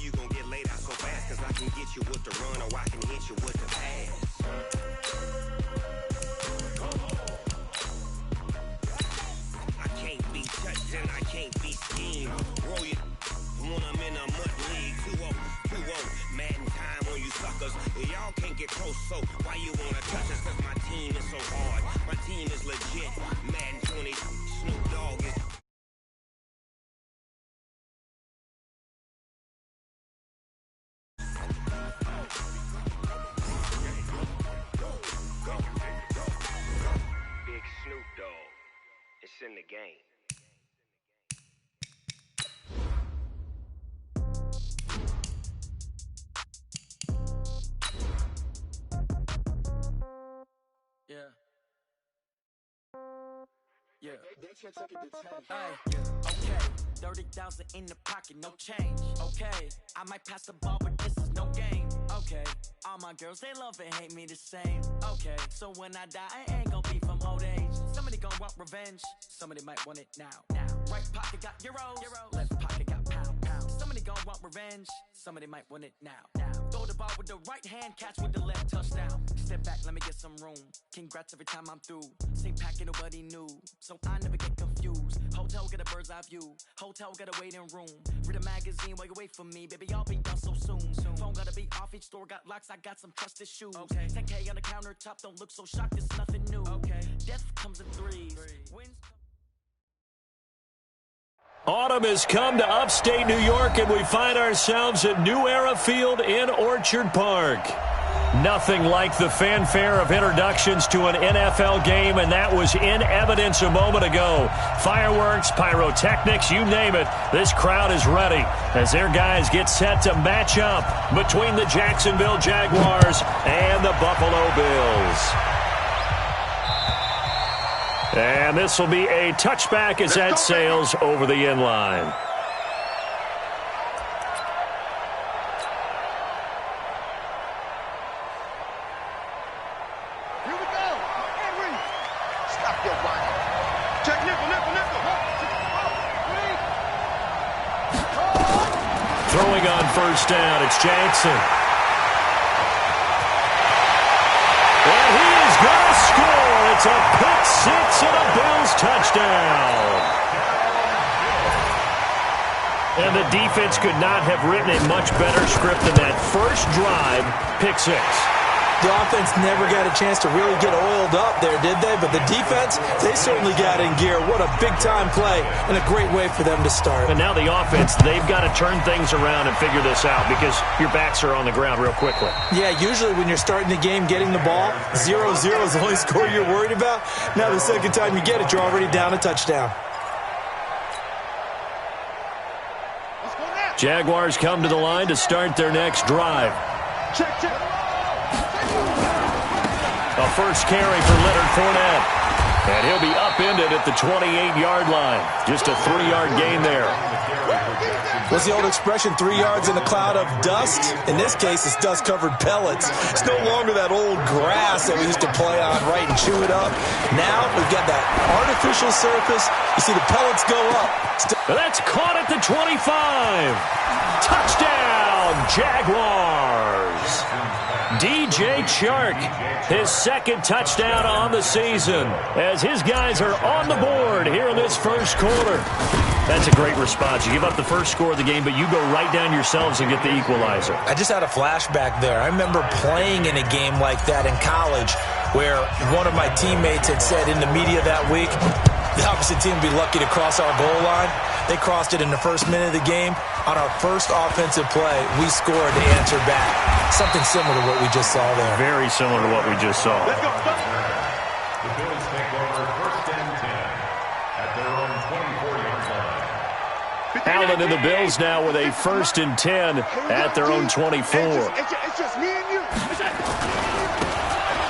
you gon' get laid out so fast, cause I can get you with the run or I can hit you with the pass. I can't be touched and I can't be schemed. Roll you when I'm in a mud league. 2-0, Madden time on you suckers. Y'all can't get close, so why you wanna touch us? Cause my team is so hard. My team is legit. Madden 20, Snoop Dogg is... Big Snoop Dogg. It's in the game. Yeah. Yeah. Hey, okay. 30,000 in the pocket, no change. Okay. I might pass the ball, but this is no game. Okay. All my girls, they love and hate me the same. Okay. So when I die, I ain't gonna be from old age. Somebody gonna want revenge. Somebody might want it now. Right pocket got euros. Left pocket got pound. Somebody gonna want revenge. Somebody might want it now. Throw the ball with the right hand, catch with the left, touchdown. Step back, let me get some room. Congrats every time I'm through. Same packet, nobody knew, so I never get confused. Hotel get a bird's eye view. Hotel get a waiting room. Read a magazine while you wait for me, baby. I'll be done so soon. Phone gotta be off. Each store got locks. I got some trusted shoes. Okay. 10K on the countertop. Don't look so shocked. It's nothing new. Okay. Death comes in threes. Wins. Autumn has come to upstate New York, and we find ourselves at New Era Field in Orchard Park. Nothing like the fanfare of introductions to an NFL game, and that was in evidence a moment ago. Fireworks, pyrotechnics, you name it. This crowd is ready as their guys get set to match up between the Jacksonville Jaguars and the Buffalo Bills. And this will be a touchback as that sails over the end line. Here we go. Henry. Stop your whining. Check nickel. Throwing on first down, it's Jackson. And he is going to score. It's a pick six and a Bills touchdown. And the defense could not have written a much better script than that first drive, pick six. The offense never got a chance to really get oiled up there, did they? But the defense, they certainly got in gear. What a big-time play and a great way for them to start. And now the offense, they've got to turn things around and figure this out because your backs are on the ground real quickly. Yeah, usually when you're starting the game, getting the ball, 0-0 is the only score you're worried about. Now the second time you get it, you're already down a touchdown. Jaguars come to the line to start their next drive. Check. A first carry for Leonard Fournette. And he'll be upended at the 28-yard line. Just a 3-yard gain there. What's the old expression, 3 yards in a cloud of dust? In this case, it's dust-covered pellets. It's no longer that old grass that we used to play on, right, and chew it up. Now we've got that artificial surface. You see the pellets go up. That's caught at the 25. Touchdown, Jaguars. DJ Chark, his second touchdown on the season, as his guys are on the board here in this first quarter. That's a great response. You give up the first score of the game, but you go right down yourselves and get the equalizer. I just had a flashback there. I remember playing in a game like that in college where one of my teammates had said in the media that week, the opposite team would be lucky to cross our goal line. They crossed it in the first minute of the game. On our first offensive play, we scored to answer back. Something similar to what we just saw there. Very similar to what we just saw. Let's go. The Bills take over first and 10 at their own 24-yard line. Allen and the Bills now with a first and 10 at their own 24. It's just me and you.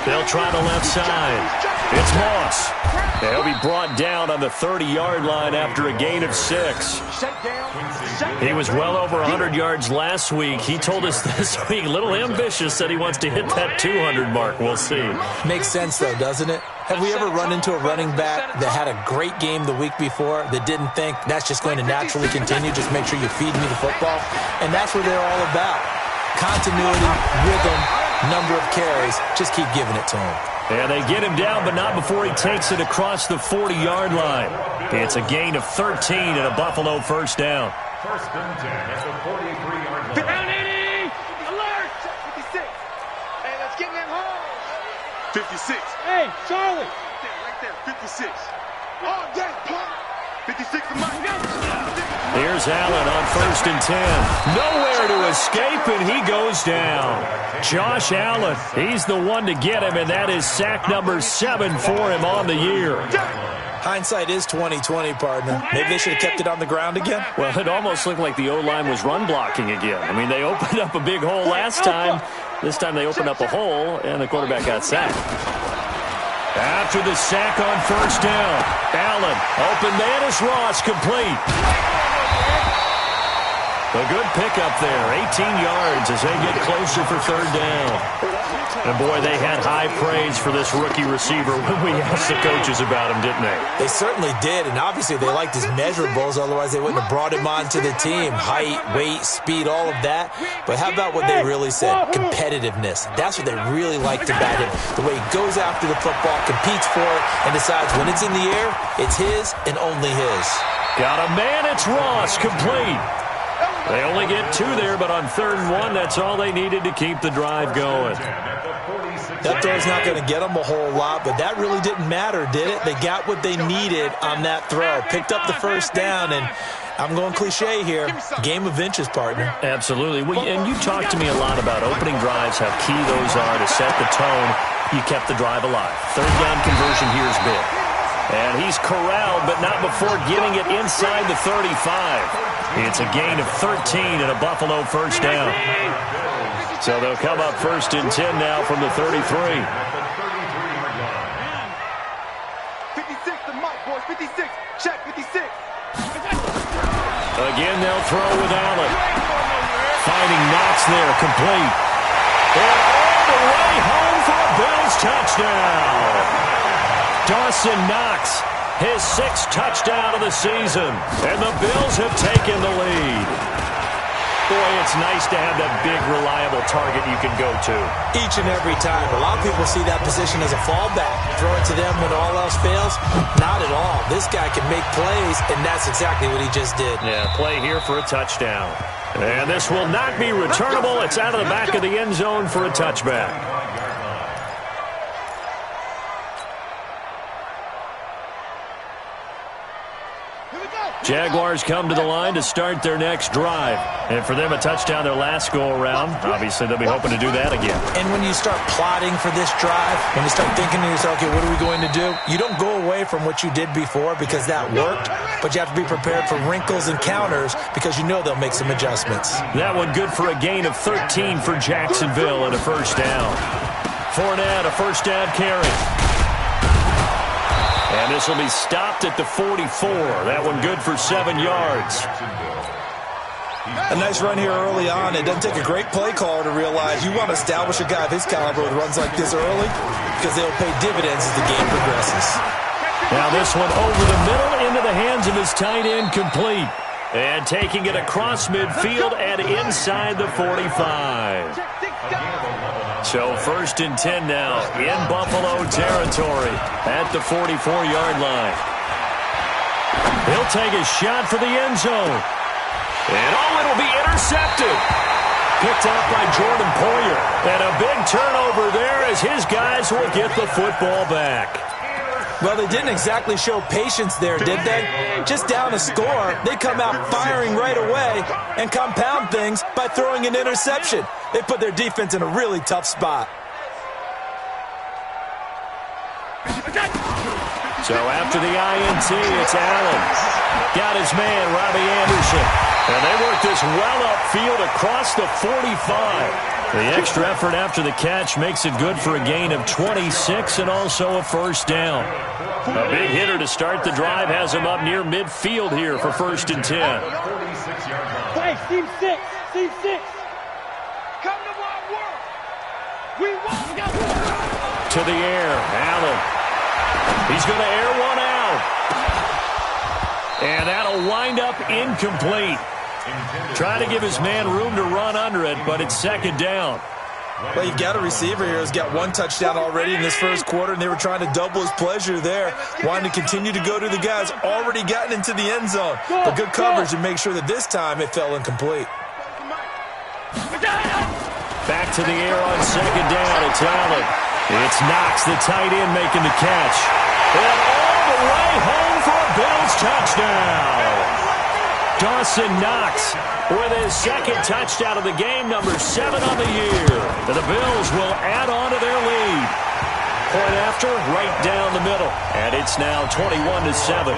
They'll try the left side. It's Moss. He'll be brought down on the 30-yard line after a gain of 6. He was well over 100 yards last week. He told us this week, a little ambitious, said he wants to hit that 200 mark. We'll see. Makes sense, though, doesn't it? Have we ever run into a running back that had a great game the week before that didn't think that's just going to naturally continue? Just make sure you feed me the football. And that's what they're all about. Continuity, rhythm, number of carries. Just keep giving it to him. And they get him down, but not before he takes it across the 40-yard line. It's a gain of 13 and a Buffalo first down. First and 10 at the 43-yard line. Down 80! Alert! 56. Hey, let's get them home. 56. Hey, Charlie. Right there, 56. All day, punk. 56 of my Here's Allen on first and 10. Nowhere to escape, and he goes down. Josh Allen, he's the one to get him, and that is sack number 7 for him on the year. Hindsight is 20/20, partner. Maybe they should have kept it on the ground again. Well, it almost looked like the O-line was run blocking again. I mean, they opened up a big hole last time. This time they opened up a hole, and the quarterback got sacked. After the sack on first down, Allen, open man is Ross, complete. A good pickup there, 18 yards as they get closer for third down. And boy, they had high praise for this rookie receiver when we asked the coaches about him, didn't they? They certainly did, and obviously they liked his measurables, otherwise they wouldn't have brought him onto the team. Height, weight, speed, all of that. But how about what they really said? Competitiveness. That's what they really liked about him. The way he goes after the football, competes for it, and decides when it's in the air, it's his and only his. Got a man, it's Ross, complete. They only get 2 there, but on 3rd and 1, that's all they needed to keep the drive going. That throw's not going to get them a whole lot, but that really didn't matter, did it? They got what they needed on that throw. Picked up the first down, and I'm going cliche here. Game of inches, partner. Absolutely. Well, and you talked to me a lot about opening drives, how key those are to set the tone. You kept the drive alive. 3rd down conversion here is big. And he's corralled, but not before getting it inside the 35. It's a gain of 13 and a Buffalo first down. So they'll come up first and 10 now from the 33. 56 to Mike, boys. 56. Check, 56. Again, they'll throw with Allen. Finding Knox there, complete. And all the way home for a Bills touchdown. Dawson Knox, his 6th touchdown of the season, and the Bills have taken the lead. Boy, it's nice to have that big, reliable target you can go to. Each and every time. A lot of people see that position as a fallback. Throw it to them when all else fails? Not at all. This guy can make plays, and that's exactly what he just did. Yeah, play here for a touchdown. And this will not be returnable. It's out of the back of the end zone for a touchback. Jaguars come to the line to start their next drive. And for them, a touchdown their last go-around. Obviously, they'll be hoping to do that again. And when you start plotting for this drive, when you start thinking to yourself, okay, what are we going to do? You don't go away from what you did before because that worked, but you have to be prepared for wrinkles and counters because you know they'll make some adjustments. That one good for a gain of 13 for Jacksonville and a first down. Fournette, a first down carry. And this will be stopped at the 44. That one good for 7 yards. A nice run here early on. It doesn't take a great play caller to realize you want to establish a guy of his caliber with runs like this early because they'll pay dividends as the game progresses. Now this one over the middle into the hands of his tight end, complete. And taking it across midfield and inside the 45. So first and 10 now in Buffalo territory at the 44-yard line. He'll take a shot for the end zone. And it'll be intercepted. Picked up by Jordan Poyer. And a big turnover there as his guys will get the football back. Well, they didn't exactly show patience there, did they? Just down a score, they come out firing right away and compound things by throwing an interception. They put their defense in a really tough spot. So after the INT, it's Allen. Got his man, Robbie Anderson. And they work this well upfield across the 45. The extra effort after the catch makes it good for a gain of 26 and also a first down. A big hitter to start the drive has him up near midfield here for first and 10. Hey, team 6, team 6. Come to my work. We want to go. To the air, Allen. He's going to air one out. And that'll wind up incomplete. Trying to give his man room to run under it, but it's second down. Well, you've got a receiver here who's got one touchdown already in this first quarter, and they were trying to double his pleasure there, wanting to continue to go to the guys already gotten into the end zone. But good coverage to make sure that this time it fell incomplete. Back to the air on second down. It's Allen. It's Knox, the tight end, making the catch. And all the way home for a Bills touchdown. Dawson Knox with his second touchdown of the game, number 7 on the year. And the Bills will add on to their lead. Point after, right down the middle. And it's now 21-7.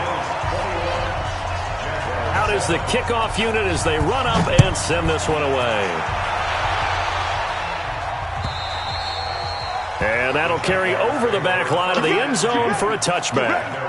Out is the kickoff unit as they run up and send this one away. And that'll carry over the back line of the end zone for a touchback.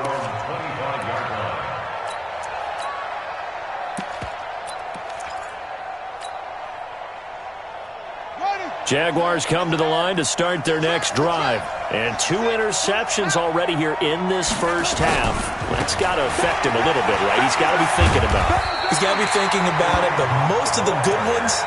Jaguars come to the line to start their next drive. And 2 interceptions already here in this first half. That's got to affect him a little bit, right? He's got to be thinking about it. He's got to be thinking about it, but most of the good ones,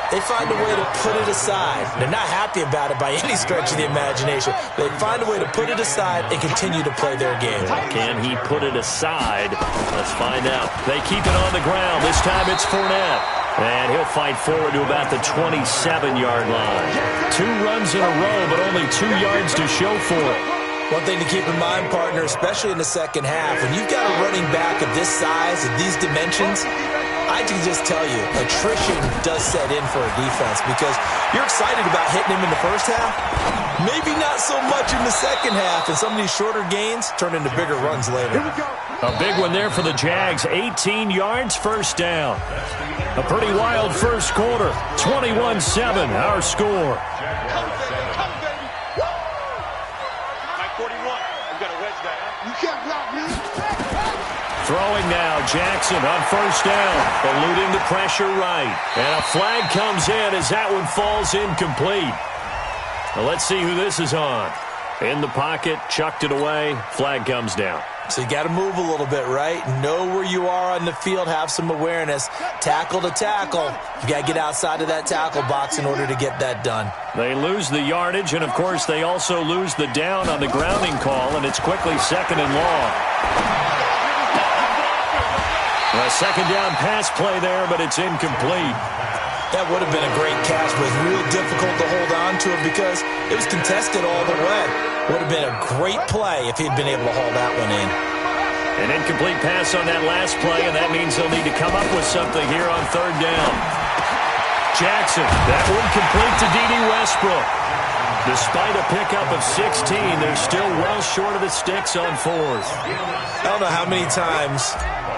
they find a way to put it aside. They're not happy about it by any stretch of the imagination. They find a way to put it aside and continue to play their game. Can he put it aside? Let's find out. They keep it on the ground. This time it's Fournette. And he'll fight forward to about the 27-yard line. 2 runs in a row, but only 2 yards to show for it. One thing to keep in mind, partner, especially in the second half, when you've got a running back of this size, of these dimensions, I can just tell you, attrition does set in for a defense because you're excited about hitting him in the first half. Maybe not so much in the second half, and some of these shorter gains turn into bigger runs later. A big one there for the Jags. 18 yards, first down. A pretty wild first quarter. 21-7, our score. Throwing now, Jackson on first down, eluding the pressure right. And a flag comes in as that one falls incomplete. Well, let's see who this is on. In the pocket, chucked it away, flag comes down. So you got to move a little bit, right? Know where you are on the field, have some awareness. Tackle to tackle. You got to get outside of that tackle box in order to get that done. They lose the yardage, and of course they also lose the down on the grounding call, and it's quickly second and long. A second down pass play there, but it's incomplete. That would have been a great catch, but real difficult to hold on to it because it was contested all the way. Would have been a great play if he'd been able to haul that one in. An incomplete pass on that last play, and that means they'll need to come up with something here on third down. Jackson, that one complete to D.D. Westbrook. Despite a pickup of 16, they're still well short of the sticks on fourth. I don't know how many times,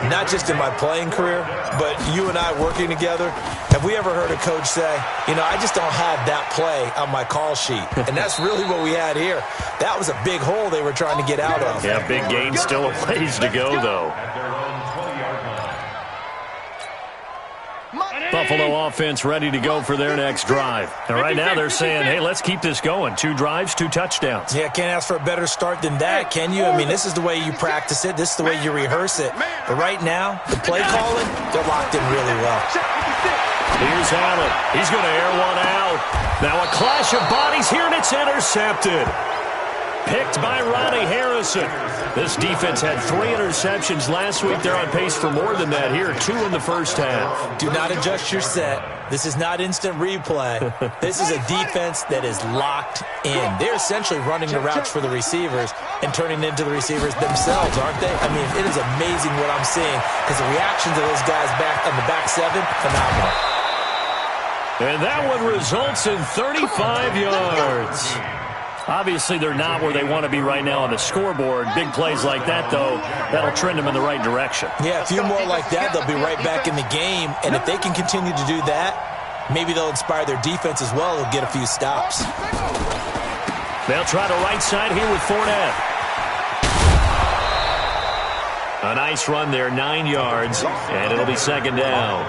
not just in my playing career, but you and I working together, have we ever heard a coach say, you know, I just don't have that play on my call sheet. And that's really what we had here. That was a big hole they were trying to get out of. Yeah, big gain, still a ways to go, though. Buffalo offense ready to go for their next drive. And right now they're saying, hey, let's keep this going. 2 drives, 2 touchdowns. Yeah, can't ask for a better start than that, can you? I mean, this is the way you practice it. This is the way you rehearse it. But right now, the play calling, they're locked in really well. Here's Allen. He's going to air one out. Now a clash of bodies here, and it's intercepted. Picked by Ronnie Harrison. This defense had 3 interceptions last week. They're on pace for more than that here. 2 in the first half. Do not adjust your set. This is not instant replay. This is a defense that is locked in. They're essentially running the routes for the receivers and turning into the receivers themselves, aren't they? I mean, it is amazing what I'm seeing because the reactions of those guys back on the back 7, phenomenal. And that one results in 35 yards. Obviously, they're not where they want to be right now on the scoreboard. Big plays like that, though, that'll trend them in the right direction. Yeah, a few more like that, they'll be right back in the game. And if they can continue to do that, maybe they'll inspire their defense as well. They'll get a few stops. They'll try the right side here with Fournette. A nice run there, 9 yards, and it'll be second down.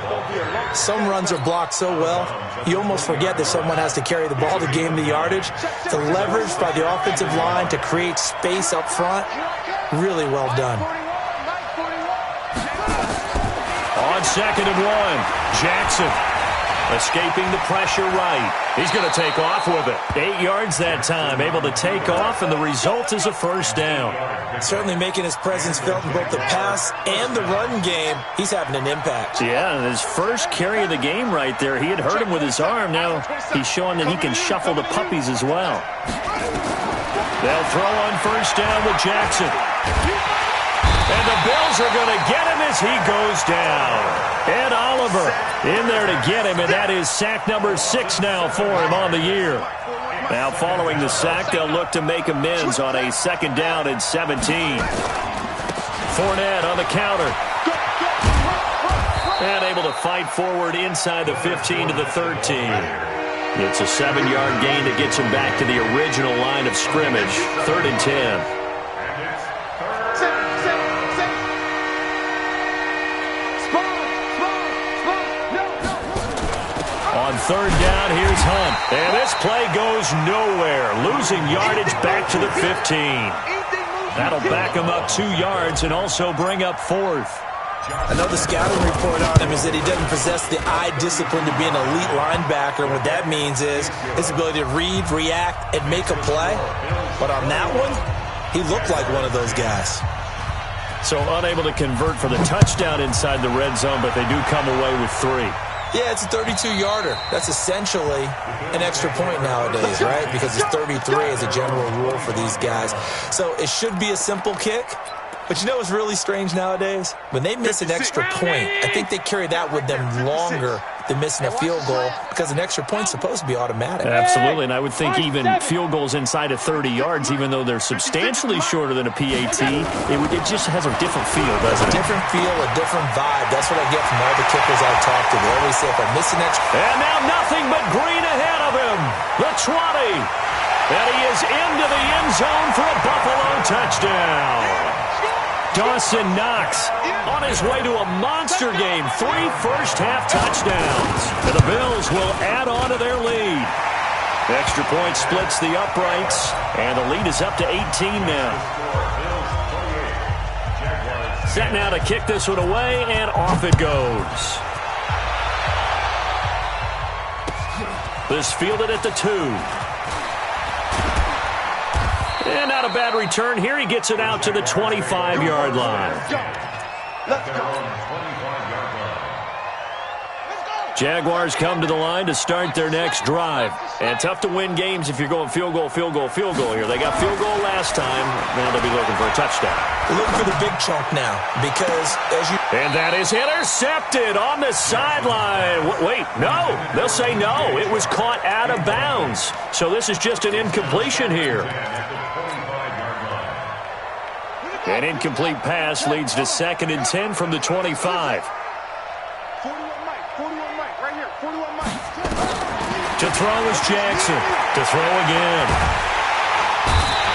Some runs are blocked so well, you almost forget that someone has to carry the ball to gain the yardage. The leverage by the offensive line to create space up front, really well done. On 2nd and 1, Jackson escaping the pressure right. He's going to take off with it. 8 yards that time, able to take off, and the result is a first down. Certainly making his presence felt in both the pass and the run game. He's having an impact. Yeah, and his first carry of the game right there, he had hurt him with his arm. Now he's showing that he can shuffle the puppies as well. They'll throw on first down with Jackson. And the Bills are going to get him as he goes down. Ed Oliver in there to get him, and that is sack number 6 now for him on the year. Now following the sack, they'll look to make amends on a 2nd down and 17. Fournette on the counter. And able to fight forward inside the 15 to the 13. It's a 7-yard gain that gets him back to the original line of scrimmage. 3rd and 10. On 3rd down, here's Hunt. And this play goes nowhere. Losing yardage back to the 15. That'll back him up 2 yards and also bring up 4th. I know the scouting report on him is that he doesn't possess the eye discipline to be an elite linebacker. What that means is his ability to read, react, and make a play. But on that one, he looked like one of those guys. So unable to convert for the touchdown inside the red zone, but they do come away with 3. Yeah, it's a 32-yarder. That's essentially an extra point nowadays, right? Because it's 33 as a general rule for these guys. So it should be a simple kick. But you know what's really strange nowadays? When they miss an extra point, I think they carry that with them longer than missing a field goal because an extra point's supposed to be automatic. Absolutely, and I would think even field goals inside of 30 yards, even though they're substantially shorter than a PAT, it just has a different feel, doesn't it? A different feel, a different vibe. That's what I get from all the kickers I've talked to. They always say if I miss an extra... And now nothing but green ahead of him. The 20. And he is into the end zone for a Buffalo touchdown. Dawson Knox on his way to a monster game. 3 first-half touchdowns. And the Bills will add on to their lead. Extra point splits the uprights, and the lead is up to 18 now. Set now to kick this one away, and off it goes. This fielded at the 2. And not a bad return here. He gets it out to the 25-yard line. Jaguars come to the line to start their next drive. And tough to win games if you're going field goal, field goal, field goal here. They got field goal last time. Now they'll be looking for a touchdown. They're looking for the big chunk now because as you... And that is intercepted on the sideline. Wait, no. They'll say no. It was caught out of bounds. So this is just an incompletion here. An incomplete pass leads to 2nd and 10 from the 25. 41 Mike, right here, 41 Mike. To throw is Jackson. To throw again.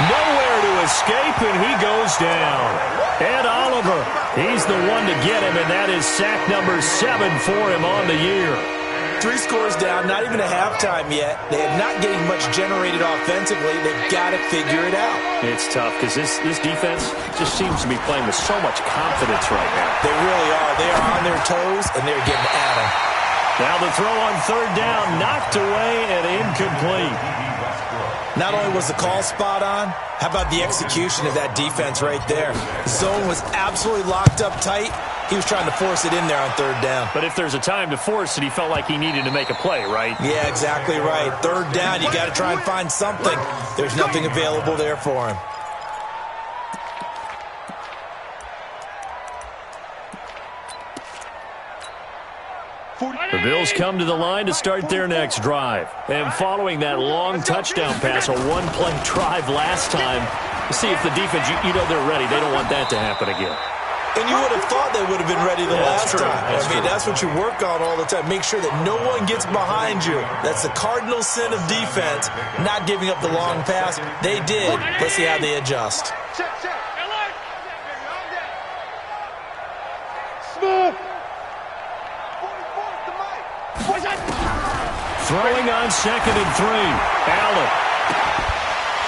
Nowhere to escape, and he goes down. Ed Oliver, he's the one to get him, and that is sack number 7 for him on the year. 3 scores down, not even a halftime yet. They are not getting much generated offensively. They've got to figure it out. It's tough because this defense just seems to be playing with so much confidence right now. They really are. They are on their toes, and they're getting at them. Now the throw on 3rd down, knocked away and incomplete. Not only was the call spot on, how about the execution of that defense right there? Zone was absolutely locked up tight. He was trying to force it in there on 3rd down. But if there's a time to force it, he felt like he needed to make a play, right? Yeah, exactly right. 3rd down, you got to try and find something. There's nothing available there for him. The Bills come to the line to start their next drive. And following that long touchdown pass, a one-play drive last time, see if the defense, you know they're ready. They don't want that to happen again. And you would have thought they would have been ready the last time. That's what you work on all the time. Make sure that no one gets behind you. That's the cardinal sin of defense, not giving up the long pass. They did. Let's see how they adjust. Throwing on 2nd and 3. Allen.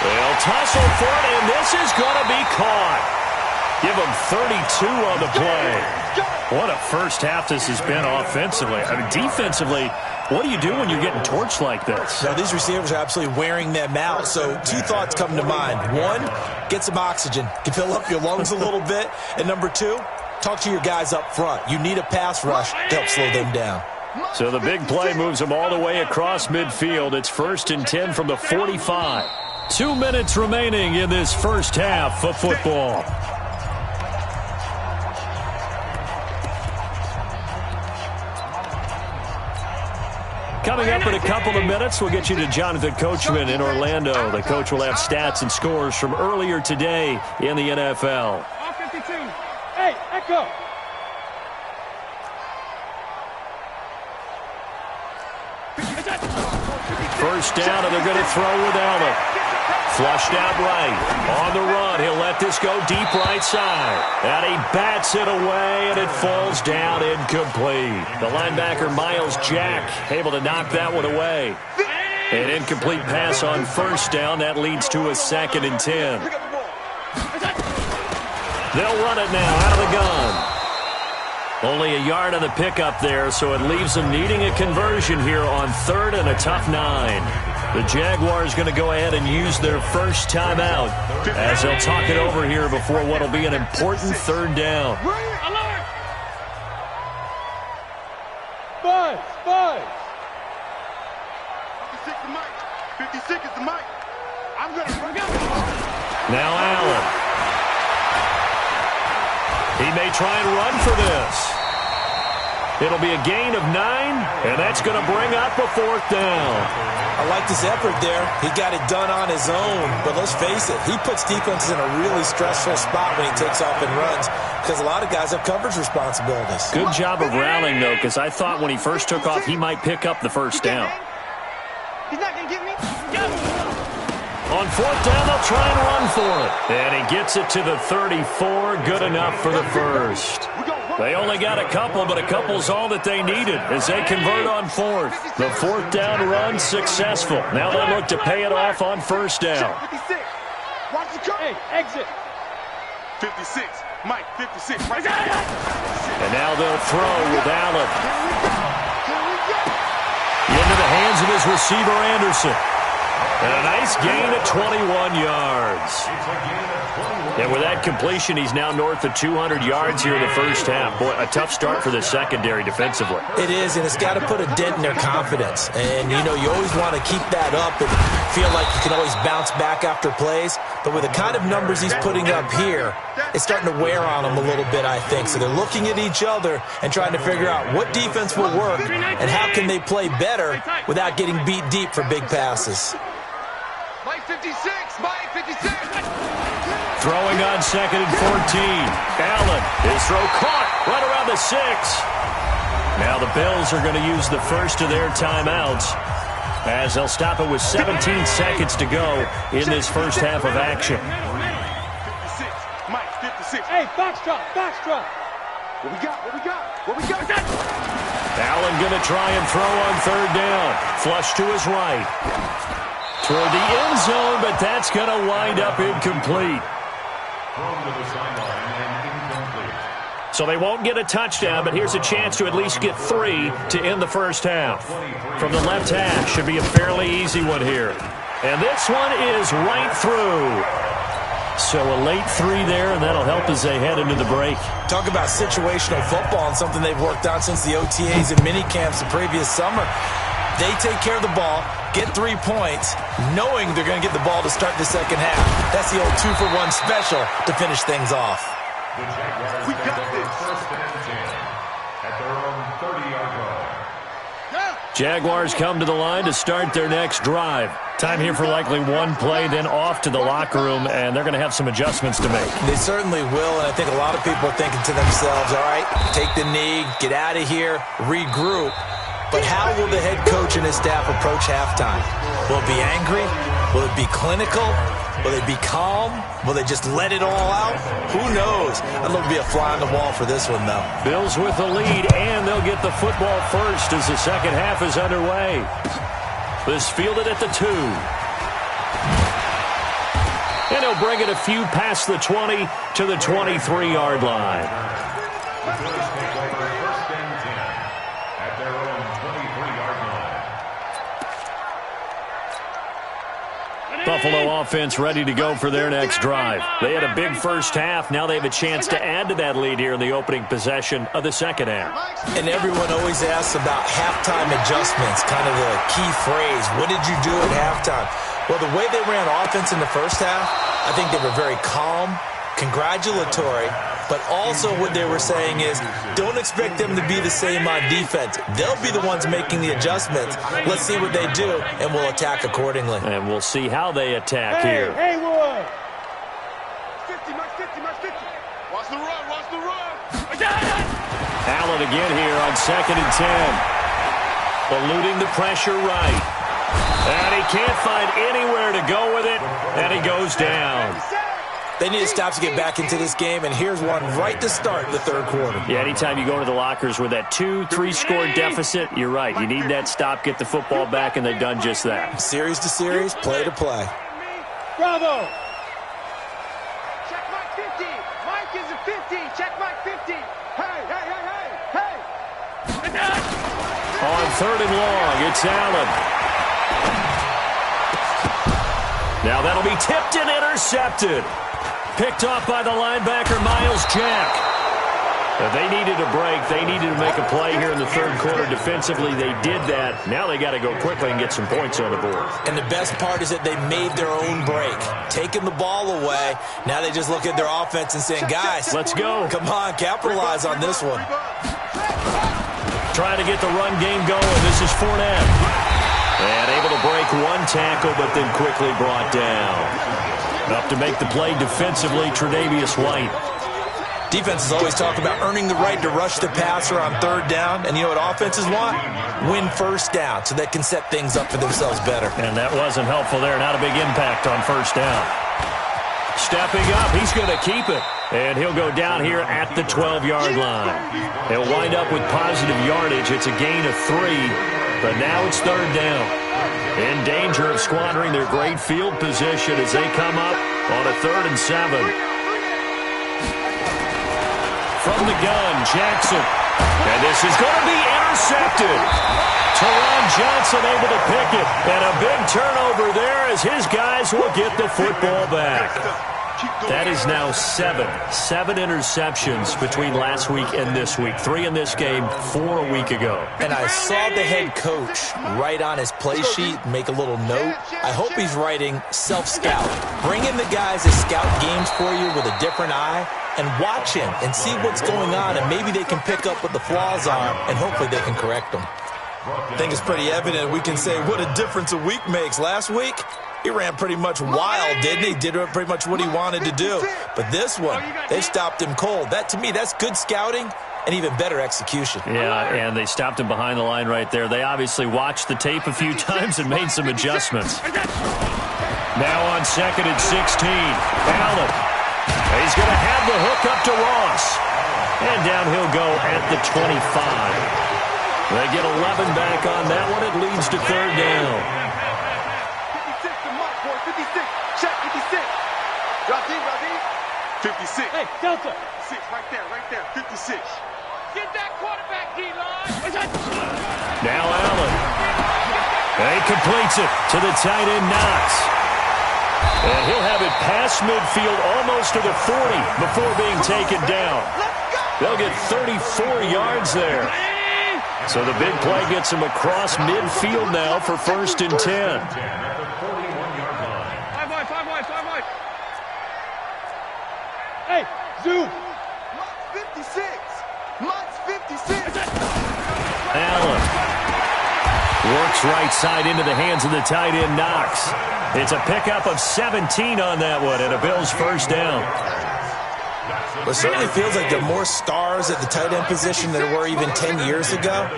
They'll tussle for it, and this is going to be caught. Give him 32 on the play. What a first half this has been offensively. I mean, defensively, what do you do when you're getting torched like this? Now, these receivers are absolutely wearing them out. So 2 thoughts come to mind. 1, get some oxygen to fill up your lungs a little bit. And number 2, talk to your guys up front. You need a pass rush to help slow them down. So the big play moves them all the way across midfield. It's 1st and 10 from the 45. 2 minutes remaining in this first half of football. Coming up in a couple of minutes, we'll get you to Jonathan Coachman in Orlando. The coach will have stats and scores from earlier today in the NFL. All 52. Hey, echo. First down, and they're going to throw with Allen. Flushed out right. On the run, he'll let this go deep right side. And he bats it away, and it falls down incomplete. The linebacker, Miles Jack, able to knock that one away. An incomplete pass on first down. That leads to a 2nd and 10. They'll run it now out of the gun. Only a yard on the pickup there, so it leaves them needing a conversion here on 3rd and a tough 9. The Jaguars going to go ahead and use their first timeout as they'll talk it over here before what will be an important 3rd down. Alert! Buzz! 56 is the mic. 56 is the mic. I'm going to bring up. Now Allen. He may try and run for this. It'll be a gain of 9, and that's going to bring up a 4th down. I like this effort there. He got it done on his own. But let's face it, he puts defenses in a really stressful spot when he takes off and runs because a lot of guys have coverage responsibilities. Good job of rallying, though, because I thought when he first took off, he might pick up the first down. He's not going to get me. On 4th down, they'll try and run for it. And he gets it to the 34. Good enough for the first. They only got a couple, but a couple's all that they needed as they convert on 4th. The 4th down run successful. Now they look to pay it off on first down. 56. Watch the go. Hey, exit. 56. Mike, 56. Right. And now they'll throw with Allen. Into the hands of his receiver, Anderson. And a nice gain of 21 yards. And with that completion, he's now north of 200 yards here in the first half. Boy, a tough start for the secondary defensively. It is, and it's got to put a dent in their confidence. And, you know, you always want to keep that up and feel like you can always bounce back after plays. But with the kind of numbers he's putting up here, it's starting to wear on them a little bit, I think. So they're looking at each other and trying to figure out what defense will work and how can they play better without getting beat deep for big passes. Mike 56. Mike 56. Throwing on 2nd and 14. Allen, his throw caught right around the 6. Now the Bills are going to use the first of their timeouts as they'll stop it with 17 seconds to go in this first half of action. 56. Mike 56. Hey, foxtrot. What we got? Allen going to try and throw on 3rd down. Flush to his right. Toward the end zone, but that's going to wind up incomplete. So they won't get a touchdown, but here's a chance to at least get 3 to end the first half. From the left hash, should be a fairly easy one here. And this one is right through. So a late 3 there, and that'll help as they head into the break. Talk about situational football and something they've worked on since the OTAs and minicamps the previous summer. They take care of the ball, get 3 points, knowing they're going to get the ball to start the second half. That's the old 2-for-1 special to finish things off. The Jaguars We got this. First and 10 at their own 30-yard line. Jaguars come to the line to start their next drive. Time here for likely one play, then off to the locker room, and they're going to have some adjustments to make. They certainly will, and I think a lot of people are thinking to themselves, all right, take the knee, get out of here, regroup. But how will the head coach and his staff approach halftime? Will it be angry? Will it be clinical? Will they be calm? Will they just let it all out? Who knows? I'd love to be a fly on the wall for this one, though. Bills with the lead, and they'll get the football first as the second half is underway. This fielded at the 2. And he'll bring it a few past the 20 to the 23-yard line. At their own 23-yard line. Buffalo offense ready to go for their next drive. They had a big first half. Now they have a chance to add to that lead here in the opening possession of the second half. And everyone always asks about halftime adjustments, kind of the key phrase. What did you do at halftime? Well, the way they ran offense in the first half, I think they were very calm, congratulatory, but also what they were saying is don't expect them to be the same on defense. They'll be the ones making the adjustments. Let's see what they do, and we'll attack accordingly. And we'll see how they attack here. Hey, Wood! 50, Mike 50, Mike 50. Watch the run, watch the run. Allen again here on 2nd and 10. Eluding the pressure right. And he can't find anywhere to go with it, and he goes down. They need to stop to get back into this game, and here's one right to start the third quarter. Yeah, anytime you go into the lockers with that 2-3 score deficit, you're right. You need that stop, get the football back, and they've done just that. Series to series, play to play. Bravo! Check Mike 50. Mike is a 50. Check Mike 50. Hey, hey, hey, hey, hey! On 3rd and long, it's Allen. Now that'll be tipped and intercepted. Picked off by the linebacker, Miles Jack. They needed a break. They needed to make a play here in the third quarter defensively. They did that. Now they got to go quickly and get some points on the board. And the best part is that they made their own break. Taking the ball away, now they just look at their offense and saying, guys, let's go. Come on, capitalize on this one. Trying to get the run game going. This is Fournette. And able to break one tackle, but then quickly brought down. Up to make the play defensively, Tre'Davious White. Defenses always talk about earning the right to rush the passer on 3rd down. And you know what offenses want? Win 1st down so they can set things up for themselves better. And that wasn't helpful there. Not a big impact on 1st down. Stepping up, he's going to keep it. And he'll go down here at the 12-yard line. He'll wind up with positive yardage. It's a gain of 3, but now it's 3rd down. In danger of squandering their great field position as they come up on a 3rd and 7. From the gun, Jackson. And this is going to be intercepted. Teron Johnson able to pick it. And a big turnover there as his guys will get the football back. That is now 7 interceptions between last week and this week. 3 in this game, 4 a week ago. And I saw the head coach write on his play sheet, make a little note. I hope he's writing self-scout. Bring in the guys that scout games for you with a different eye and watch him and see what's going on, and maybe they can pick up what the flaws are, and hopefully they can correct them. I think it's pretty evident we can say what a difference a week makes. Last week, he ran pretty much wild, didn't he? Did pretty much what he wanted to do. But this one, they stopped him cold. That, to me, that's good scouting and even better execution. Yeah, and they stopped him behind the line right there. They obviously watched the tape a few times and made some adjustments. Now on 2nd and 16, Allen. He's going to have the hook up to Ross. And down he'll go at the 25. They get 11 back on that one. It leads to 3rd down. 56 to Mike, boy. 56. Check 56. Drop deep, drop deep. 56. Hey, Delta. 6, right there, 56. Get that quarterback, D-line. Now Allen. He completes it to the tight end, Knox. And he'll have it past midfield almost to the 40 before being taken down. They'll get 34 yards there. So the big play gets him across midfield now for 1st and 10. 5 wide. Hey, Zoo. Mike's 56. Allen works right side into the hands of the tight end, Knox. It's a pickup of 17 on that one and a Bills 1st down. It certainly feels like there are more stars at the tight end position than there were even 10 years ago.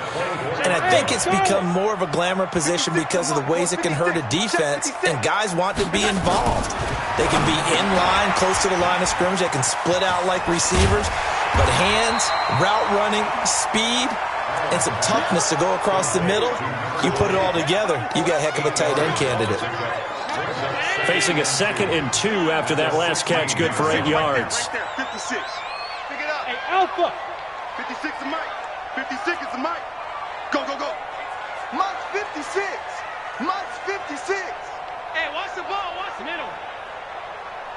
And I think it's become more of a glamour position because of the ways it can hurt a defense, and guys want to be involved. They can be in line, close to the line of scrimmage. They can split out like receivers. But hands, route running, speed, and some toughness to go across the middle. You put it all together, you got a heck of a tight end candidate. Facing a 2nd and 2 after that last catch, good for 8 yards. Right there, 56. Pick it up. Hey, Alpha. 56 is Mike. 56 is Mike. Go, go, go. Mike's 56. Mike's 56. Hey, watch the ball. Watch the middle.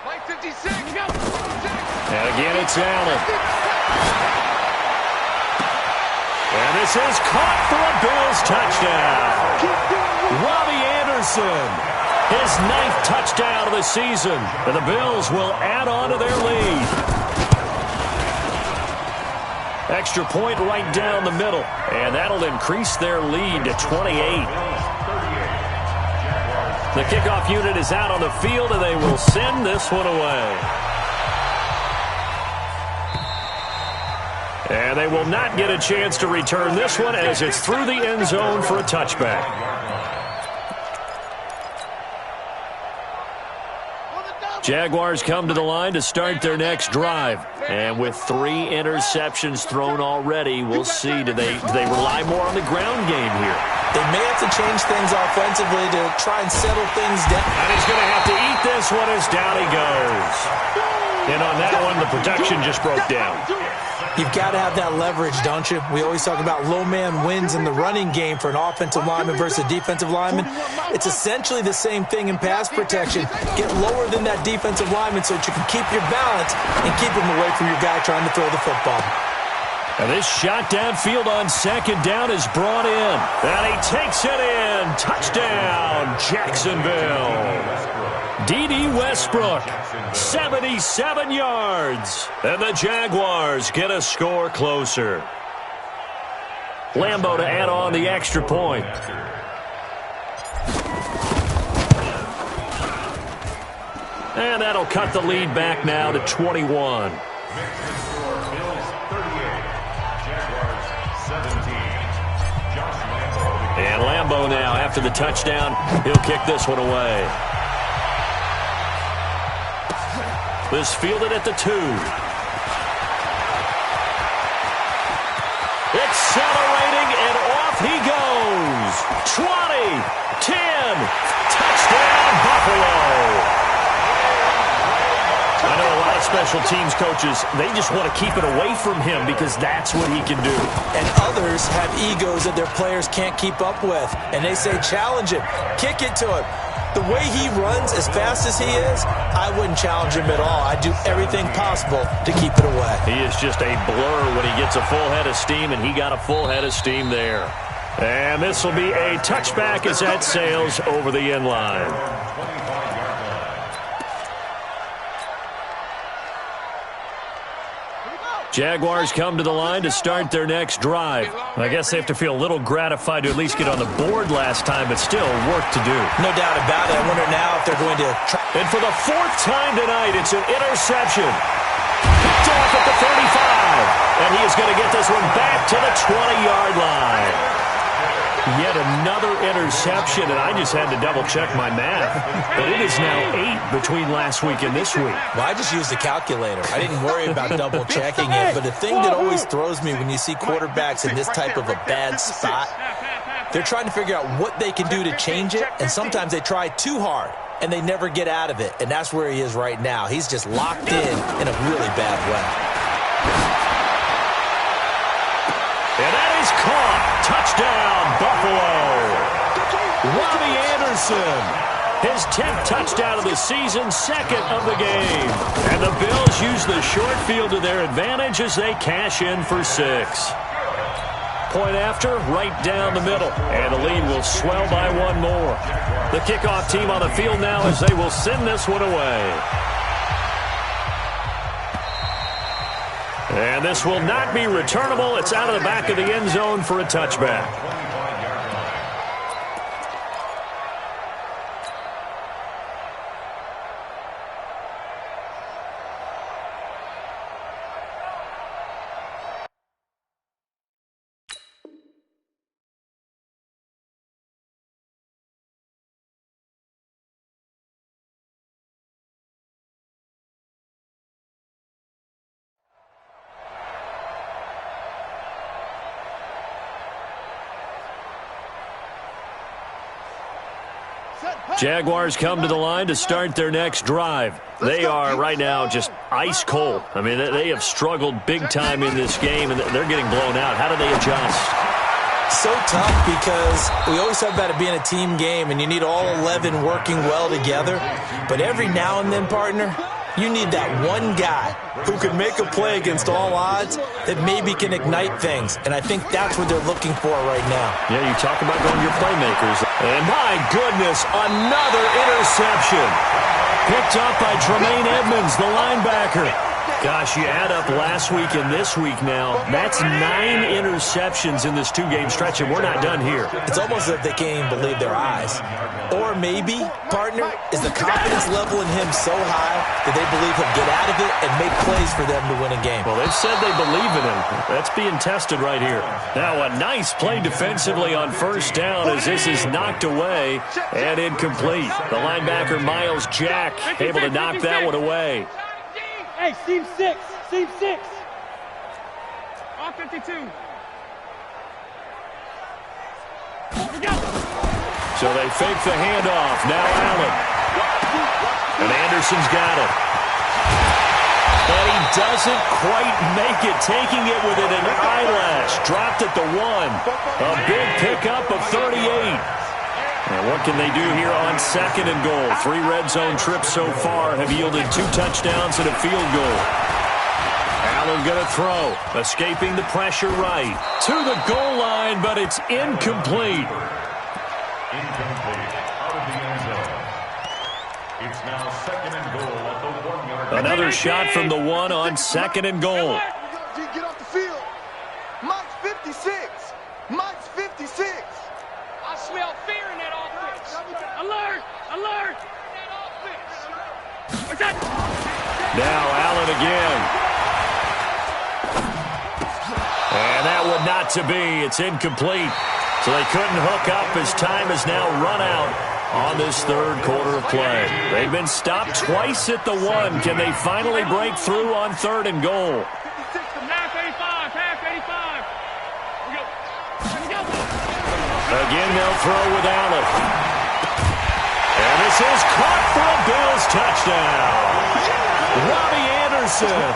Mike 56. Go. And again, it's Allen. And this is caught for a Bills touchdown. Robbie Anderson. His 9th touchdown of the season. And the Bills will add on to their lead. Extra point right down the middle. And that'll increase their lead to 28. The kickoff unit is out on the field, and they will send this one away. And they will not get a chance to return this one as it's through the end zone for a touchback. Jaguars come to the line to start their next drive. And with 3 interceptions thrown already, we'll see. Do they rely more on the ground game here? They may have to change things offensively to try and settle things down. And he's going to have to eat this one as down he goes. And on that one, the protection just broke down. You've got to have that leverage, don't you? We always talk about low man wins in the running game for an offensive lineman versus a defensive lineman. It's essentially the same thing in pass protection. Get lower than that defensive lineman so that you can keep your balance and keep him away from your guy trying to throw the football. And this shot downfield on 2nd down is brought in. And he takes it in. Touchdown, Jacksonville. D.D. Westbrook, 77 yards. And the Jaguars get a score closer. Lambeau to add on the extra point. And that'll cut the lead back now to 21. And Lambeau now, after the touchdown, he'll kick this one away. This fielded at the 2. Accelerating, and off he goes. 20, 10, touchdown Buffalo. I know a lot of special teams coaches, they just want to keep it away from him because that's what he can do. And others have egos that their players can't keep up with. And they say, challenge him, kick it to him. The way he runs as fast as he is, I wouldn't challenge him at all. I'd do everything possible to keep it away. He is just a blur when he gets a full head of steam, and he got a full head of steam there. And this will be a touchback as that sails over the end line. Jaguars come to the line to start their next drive. I guess they have to feel a little gratified to at least get on the board last time, but still work to do. No doubt about it. I wonder now if they're going to try. And for the 4th time tonight, it's an interception. Picked off at the 35. And he is going to get this one back to the 20-yard line. Yet another interception, and I just had to double-check my math. But it is now 8 between last week and this week. Well, I just used the calculator. I didn't worry about double-checking it. But the thing that always throws me when you see quarterbacks in this type of a bad spot, they're trying to figure out what they can do to change it, and sometimes they try too hard, and they never get out of it. And that's where he is right now. He's just locked in a really bad way. And that is caught. Touchdown, Buffalo. Robbie Anderson, his 10th touchdown of the season, 2nd of the game. And the Bills use the short field to their advantage as they cash in for 6. Point after, right down the middle. And the lead will swell by 1 more. The kickoff team on the field now as they will send this one away. And this will not be returnable. It's out of the back of the end zone for a touchback. Jaguars come to the line to start their next drive. They are right now just ice cold. I mean, they have struggled big time in this game, and they're getting blown out. How do they adjust? So tough because we always talk about it being a team game, and you need all 11 working well together. But every now and then, partner, you need that one guy who can make a play against all odds that maybe can ignite things. And I think that's what they're looking for right now. Yeah, you talk about going to your playmakers. And my goodness, another interception. Picked up by Tremaine Edmonds, the linebacker. Gosh, you add up last week and this week now. That's 9 interceptions in this 2-game stretch, and we're not done here. It's almost as if they can't even believe their eyes. Or maybe, partner, is the confidence level in him so high that they believe he'll get out of it and make plays for them to win a game. Well, they've said they believe in him. That's being tested right here. Now, a nice play defensively on first down as this is knocked away and incomplete. The linebacker, Miles Jack, able to knock that one away. Hey, seam 6. Seam 6. All 52. So they fake the handoff. Now Allen. And Anderson's got it. And he doesn't quite make it, taking it within an eyelash. Dropped at the 1. A big pickup of 38. And what can they do here on second and goal? 3 red zone trips so far have yielded 2 touchdowns and a field goal. Allen going to throw. Escaping the pressure right. To the goal line, but it's incomplete. Incomplete. Out of the end zone. It's now second and goal at the 1-yard line. Another shot from the 1 on second and goal. Get off the field. Mike's 56. Mike's 56. I smell fear in that offense. Alert! Alert! Now Allen again. And that one not to be. It's incomplete. So they couldn't hook up as time has now run out on this third quarter of play. They've been stopped twice at the 1. Can they finally break through on third and goal? Half 85. Half 85. Again, they'll throw with Allen. And this is caught for a Bills touchdown. Robbie Anderson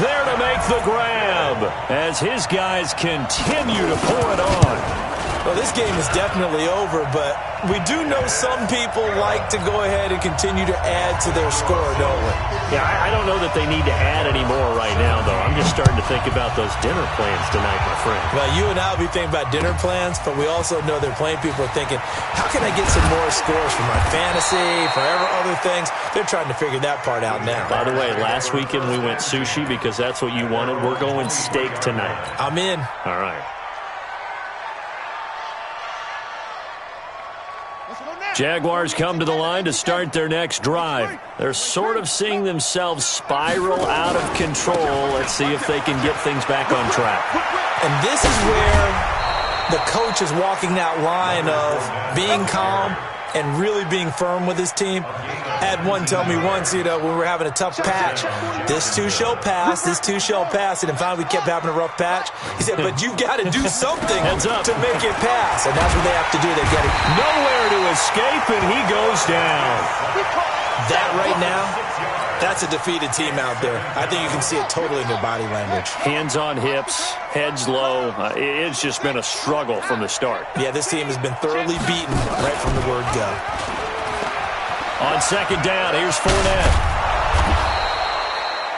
there to make the grab as his guys continue to pour it on. Well, this game is definitely over, but we do know some people like to go ahead and continue to add to their score, don't we? Yeah, I don't know that they need to add any more right now, though. I'm just starting to think about those dinner plans tonight, my friend. Well, you and I will be thinking about dinner plans, but we also know they're playing people are thinking, how can I get some more scores for my fantasy, for other things? They're trying to figure that part out now. By the way, last weekend we went sushi because that's what you wanted. We're going steak tonight. I'm in. All right. Jaguars come to the line to start their next drive. They're sort of seeing themselves spiral out of control. Let's see if they can get things back on track. And this is where the coach is walking that line of being calm and really being firm with his team. Had one tell me once, when we were having a tough patch, this too shall pass, this too shall pass, and finally we kept having a rough patch. He said, but you've got to do something to make it pass, and that's what they have to do. They get it. Nowhere to escape, and he goes down. That right now, that's a defeated team out there. I think you can see it totally in their body language. Hands on hips, heads low. It's just been a struggle from the start. Yeah, this team has been thoroughly beaten right from the word go. On second down, here's Fournette.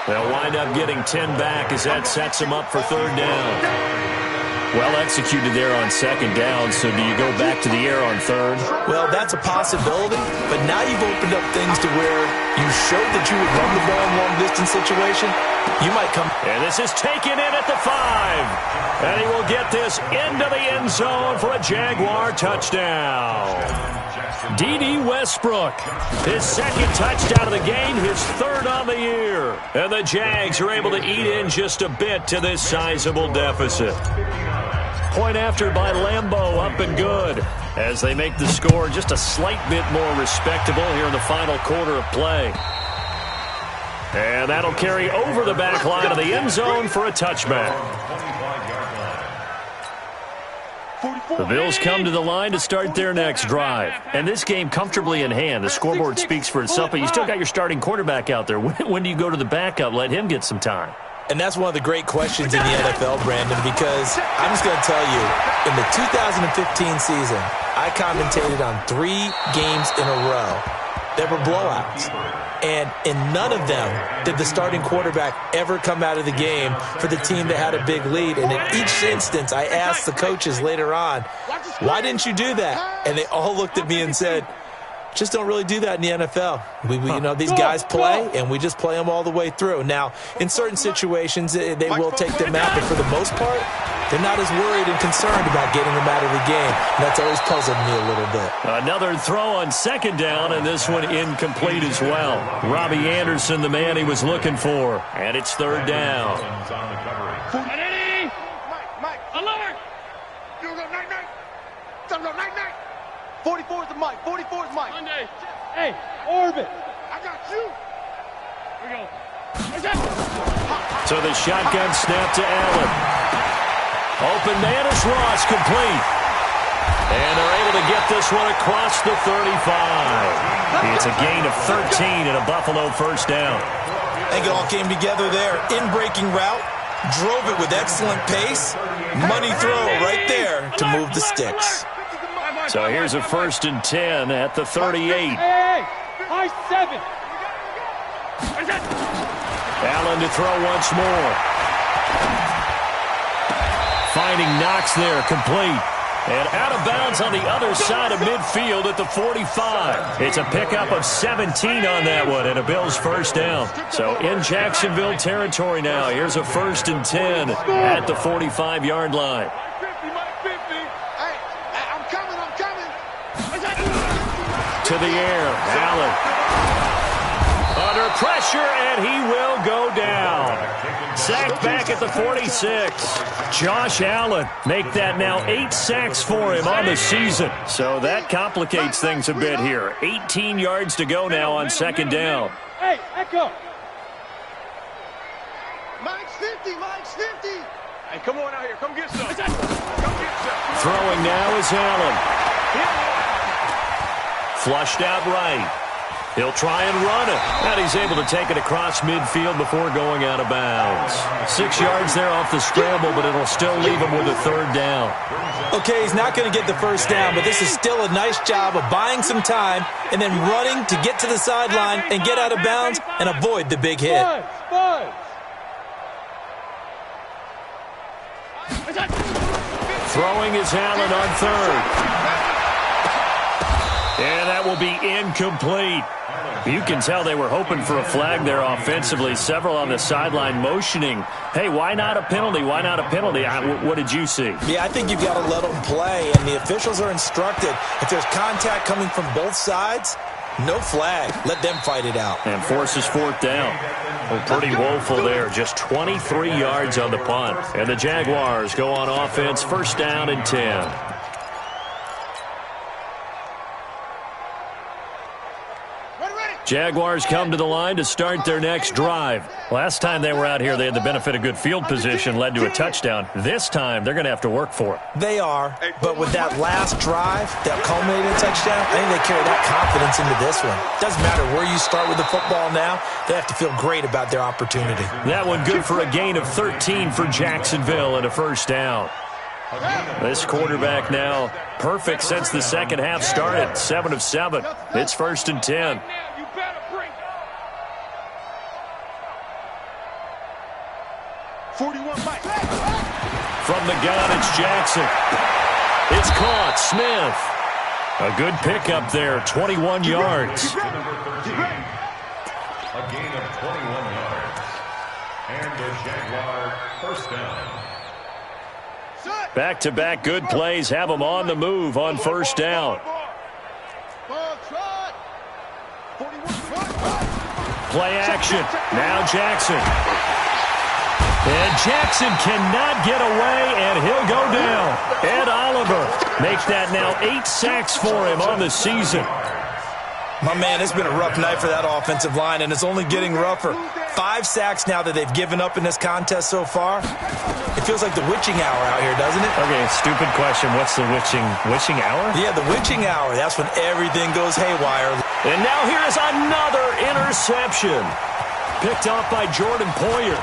They'll wind up getting 10 back as that sets them up for third down. Well executed there on second down, so do you go back to the air on third? Well, that's a possibility, but now you've opened up things to where you showed that you would run the ball in long-distance situation. You might come. And this is taken in at the 5. And he will get this into the end zone for a Jaguar touchdown. D.D. Westbrook, his second touchdown of the game, his third on the year. And the Jags are able to eat in just a bit to this sizable deficit. Point after by Lambeau, up and good, as they make the score just a slight bit more respectable here in the final quarter of play. And that'll carry over the back line of the end zone for a touchback. The Bills come to the line to start their next drive. And this game comfortably in hand. The scoreboard speaks for itself, but you still got your starting quarterback out there. When do you go to the backup? Let him get some time. And that's one of the great questions in the NFL, Brandon, because I'm just going to tell you, in the 2015 season, I commentated on 3 games in a row. There were blowouts. And in none of them did the starting quarterback ever come out of the game for the team that had a big lead. And in each instance, I asked the coaches later on, why didn't you do that? And they all looked at me and said, just don't really do that in the NFL. You know, these guys play, and we just play them all the way through. Now, in certain situations, they will take them out, but for the most part, they're not as worried and concerned about getting them out of the game. And that's always puzzled me a little bit. Another throw on second down, and this one incomplete as well. Robbie Anderson, the man he was looking for, and it's third down. Ready? Mike. Alert! You go night. 44 is the Mike. 44 is Mike. Monday. Hey, orbit. I got you. Here we go. Where's that? So the shotgun snap to Allen. Open man is Ross, complete. And they're able to get this one across the 35. It's a gain of 13 and a Buffalo first down. I think it all came together there. In-breaking route, drove it with excellent pace. Money throw right there to move the sticks. So here's a 1st and 10 at the 38. Hey, high 7. Where's that? Allen to throw once more. Finding Knox there, complete. And out of bounds on the other side of midfield at the 45. It's a pickup of 17 on that one and a Bills first down. So in Jacksonville territory now. Here's a 1st and 10 at the 45-yard line. To the air, Allen. Under pressure, and he will go down. Sacked back at the 46. Josh Allen make that now 8 sacks for him on the season. So that complicates things a bit here. 18 yards to go now on second down. Hey, echo. Mike's 50. Hey, come on out here. Come get some. Throwing now is Allen. Flushed out right. He'll try and run it. And he's able to take it across midfield before going out of bounds. 6 yards there off the scramble, but it'll still leave him with a third down. Okay, he's not going to get the first down, but this is still a nice job of buying some time and then running to get to the sideline and get out of bounds and avoid the big hit. Throwing is Allen on third. And that will be incomplete. You can tell they were hoping for a flag there offensively. Several on the sideline motioning, hey, why not a penalty? Why not a penalty? What did you see? Yeah, I think you've got to let them play, and the officials are instructed. If there's contact coming from both sides, no flag. Let them fight it out. And forces fourth down. Well, pretty woeful there. Just 23 yards on the punt. And the Jaguars go on offense, first down and 10. Jaguars come to the line to start their next drive. Last time they were out here, they had the benefit of good field position, led to a touchdown. This time, they're going to have to work for it. They are, but with that last drive, that culminated touchdown, I think they carry that confidence into this one. Doesn't matter where you start with the football now, they have to feel great about their opportunity. That one good for a gain of 13 for Jacksonville and a first down. This quarterback now perfect since the second half started, 7 of 7. It's 1st and 10. From the gun, it's Jackson. It's caught. Smith. A good pickup there, 21 yards. A gain of 21 yards. And the Jaguar first down. Back-to-back good plays have them on the move on first down. Play action. Now Jackson. And Jackson cannot get away, and he'll go down. Ed Oliver makes that now 8 sacks for him on the season. My man, it's been a rough night for that offensive line, and it's only getting rougher. 5 sacks now that they've given up in this contest so far. It feels like the witching hour out here, doesn't it? Okay, stupid question. What's the witching hour? Yeah, the witching hour. That's when everything goes haywire. And now here is another interception. Picked off by Jordan Poyer.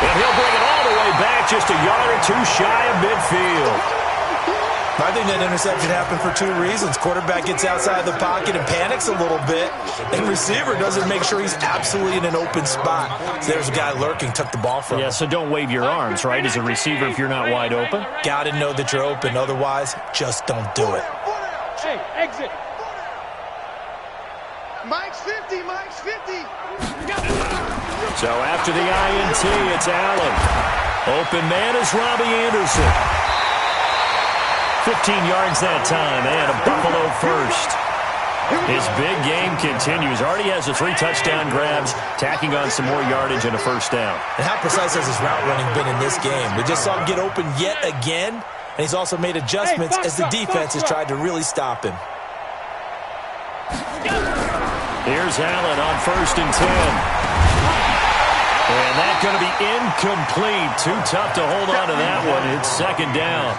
And he'll bring it all the way back, just a yard or two shy of midfield. I think that interception happened for 2 reasons. Quarterback gets outside the pocket and panics a little bit, and receiver doesn't make sure he's absolutely in an open spot. So there's a guy lurking, took the ball from him. Yeah, so don't wave your arms, right, as a receiver if you're not wide open. Got to know that you're open. Otherwise, just don't do it. Hey, exit. Mike's 50, Mike's 50. So after the INT, it's Allen. Open man is Robbie Anderson. 15 yards that time, and a Buffalo first. His big game continues. Already has the 3 touchdown grabs, tacking on some more yardage and a first down. And how precise has his route running been in this game? We just saw him get open yet again, and he's also made adjustments as the defense has tried to really stop him. Here's Allen on 1st and 10. And that's going to be incomplete. Too tough to hold on to that one. It's 2nd down.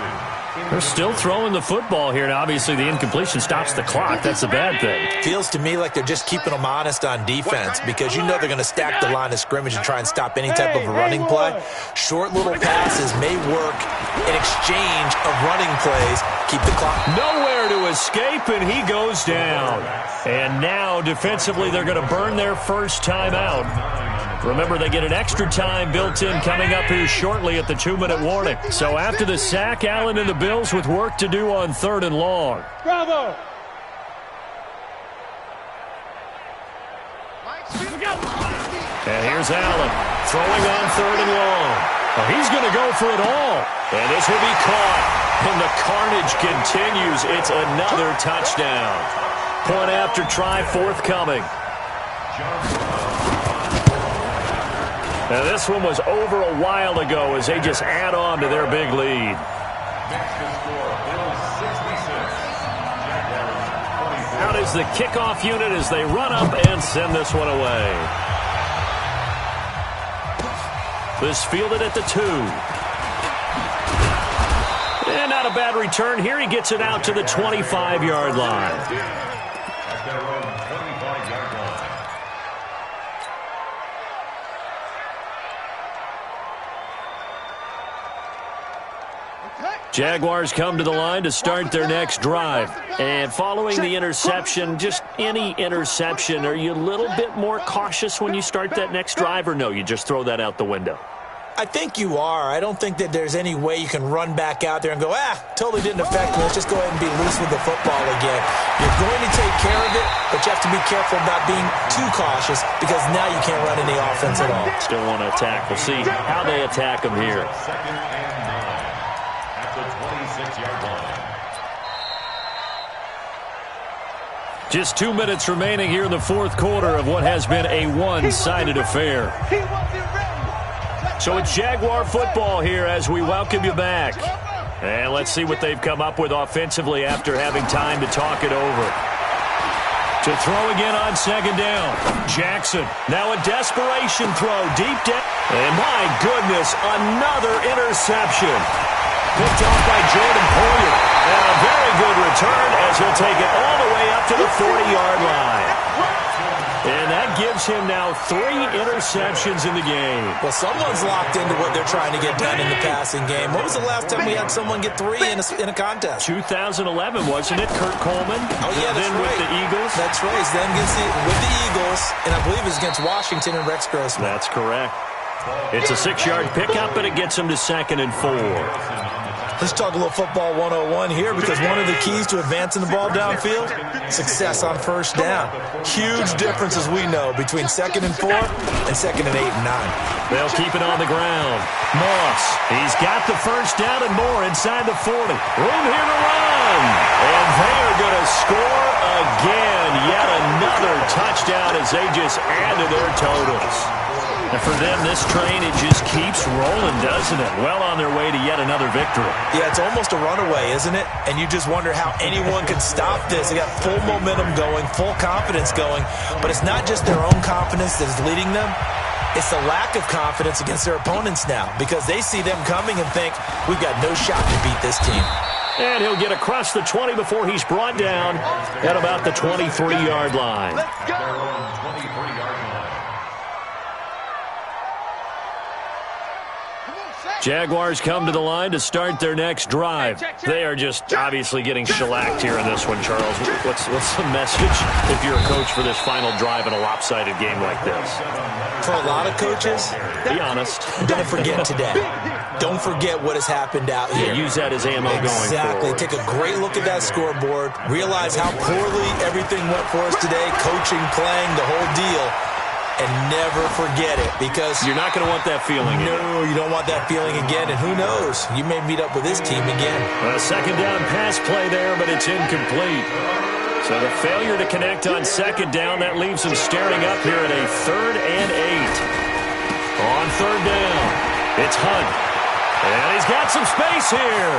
They're still throwing the football here, and obviously the incompletion stops the clock. That's a bad thing. Feels to me like they're just keeping them honest on defense because you know they're going to stack the line of scrimmage and try and stop any type of a running play. Short little passes may work in exchange of running plays. Keep the clock. Nowhere to escape, and he goes down. And now, defensively, they're going to burn their first timeout. Remember, they get an extra time built in coming up here shortly at the 2-minute warning. So after the sack, Allen and the Bills with work to do on 3rd and long. Bravo. And here's Allen throwing on 3rd and long. Oh, he's going to go for it all. And this will be caught. And the carnage continues. It's another touchdown. Point after try forthcoming. Now, this one was over a while ago as they just add on to their big lead. Out is the kickoff unit as they run up and send this one away. This fielded at the 2. And not a bad return here. He gets it out to the 25-yard line. Jaguars come to the line to start their next drive. And following the interception, just any interception, are you a little bit more cautious when you start that next drive, or no, you just throw that out the window? I think you are. I don't think that there's any way you can run back out there and go, totally didn't affect me. Let's just go ahead and be loose with the football again. You're going to take care of it, but you have to be careful about being too cautious because now you can't run any offense at all. Still want to attack. We'll see how they attack them here. 2nd and 9 at the 26-yard line. Just 2 minutes remaining here in the 4th quarter of what has been a one-sided affair. So it's Jaguar football here as we welcome you back. And let's see what they've come up with offensively after having time to talk it over. To throw again on 2nd down. Jackson, now a desperation throw deep down. And my goodness, another interception. Picked off by Jordan Poyer. And a very good return as he'll take it all the way up to the 40-yard line. And that gives him now 3 interceptions in the game. Well, someone's locked into what they're trying to get done in the passing game. When was the last time we had someone get 3 in a contest? 2011, wasn't it? Kurt Coleman? Oh, yeah, that's then right. With the Eagles? That's right. Then with the Eagles, and I believe it was against Washington and Rex Grossman. That's correct. It's a 6-yard pickup, but it gets him to 2nd and 4. Let's talk a little football 101 here because one of the keys to advancing the ball downfield, success on 1st down. Huge difference, as we know, between 2nd and 4 and 2nd and 8 and 9. They'll keep it on the ground. Moss, he's got the 1st down and more inside the 40. Room here to run. And they are going to score again. Yet another touchdown as they just add to their totals. And for them, this train, it just keeps rolling, doesn't it? Well on their way to yet another victory. Yeah, it's almost a runaway, isn't it? And you just wonder how anyone can stop this. They got full momentum going, full confidence going. But it's not just their own confidence that's leading them. It's the lack of confidence against their opponents now because they see them coming and think, we've got no shot to beat this team. And he'll get across the 20 before he's brought down at about the 23-yard line. At their own 23-yard line. Jaguars come to the line to start their next drive. They are just obviously getting shellacked here in this one, Charles. What's the message if you're a coach for this final drive in a lopsided game like this? For a lot of coaches, be honest. Don't forget today. Don't forget what has happened out here. Use that as ammo going forward. Exactly. Take a great look at that scoreboard. Realize how poorly everything went for us today. Coaching, playing, the whole deal. And never forget it because you're not going to want that feeling again. No, you don't want that feeling again. And who knows? You may meet up with this team again. A second down pass play there, but it's incomplete. So the failure to connect on second down, that leaves him staring up here at a 3rd and 8. On third down, it's Hunt. And he's got some space here.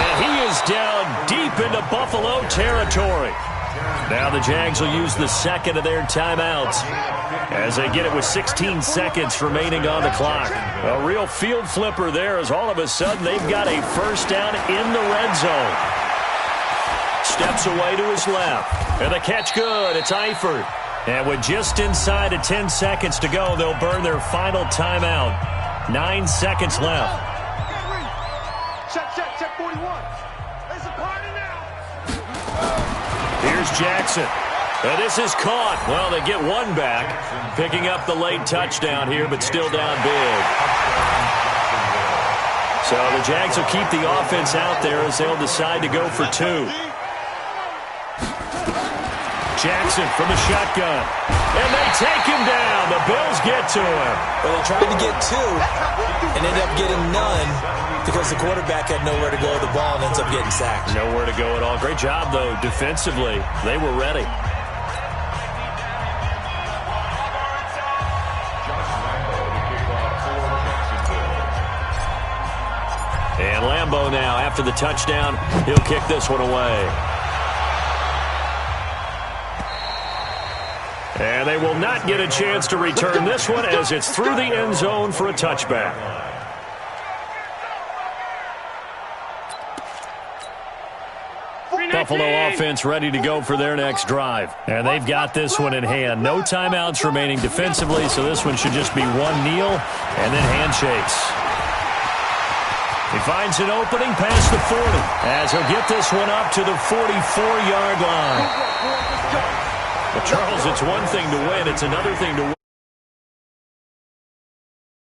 And he is down deep into Buffalo territory. Now the Jags will use the second of their timeouts as they get it with 16 seconds remaining on the clock. A real field flipper there as all of a sudden they've got a first down in the red zone. Steps away to his left. And the catch good. It's Eifert. And with just inside of 10 seconds to go, they'll burn their final timeout. 9 seconds left. Check 41. There's a party now. Here's Jackson. And this is caught. Well, they get one back, picking up the late touchdown here, but still down big. So the Jags will keep the offense out there as they'll decide to go for 2. Jackson from the shotgun. And they take him down. The Bills get to him. Well, they tried to get 2 and ended up getting none because the quarterback had nowhere to go with the ball and ends up getting sacked. Nowhere to go at all. Great job, though, defensively. They were ready. And Lambeau now, after the touchdown, he'll kick this one away. And they will not get a chance to return this one as it's through the end zone for a touchback. Buffalo offense ready to go for their next drive. And they've got this one in hand. No timeouts remaining defensively, so this one should just be one kneel and then handshakes. He finds an opening past the 40 as he'll get this one up to the 44-yard line. Well, Charles, it's one thing to win. It's another thing to win.